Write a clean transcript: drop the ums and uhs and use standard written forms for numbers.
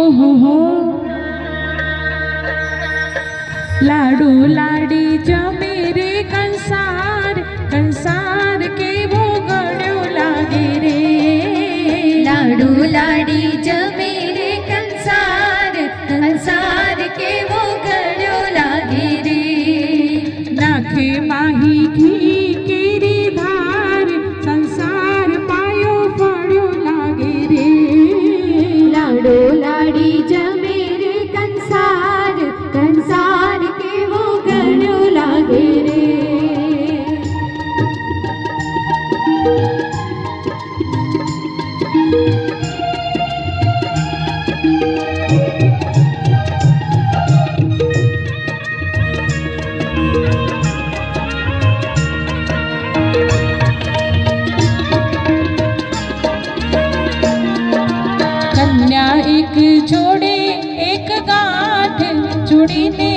ओहो हो लाडू लाडी जमे रे कंसार कंसार केवो गळ्यो लागे रे लाडू लाडी जमे रे कंसार कंसार केवो गळ्यो लागे रे नाखे माही घी केरी धार संसार पायो पड्यो लागे रे लाडू लाडी जमे रे कंसार कंसार केवो गळ्यो लागे रे कन्या एक जोड़े एक गांठ जुड़ीने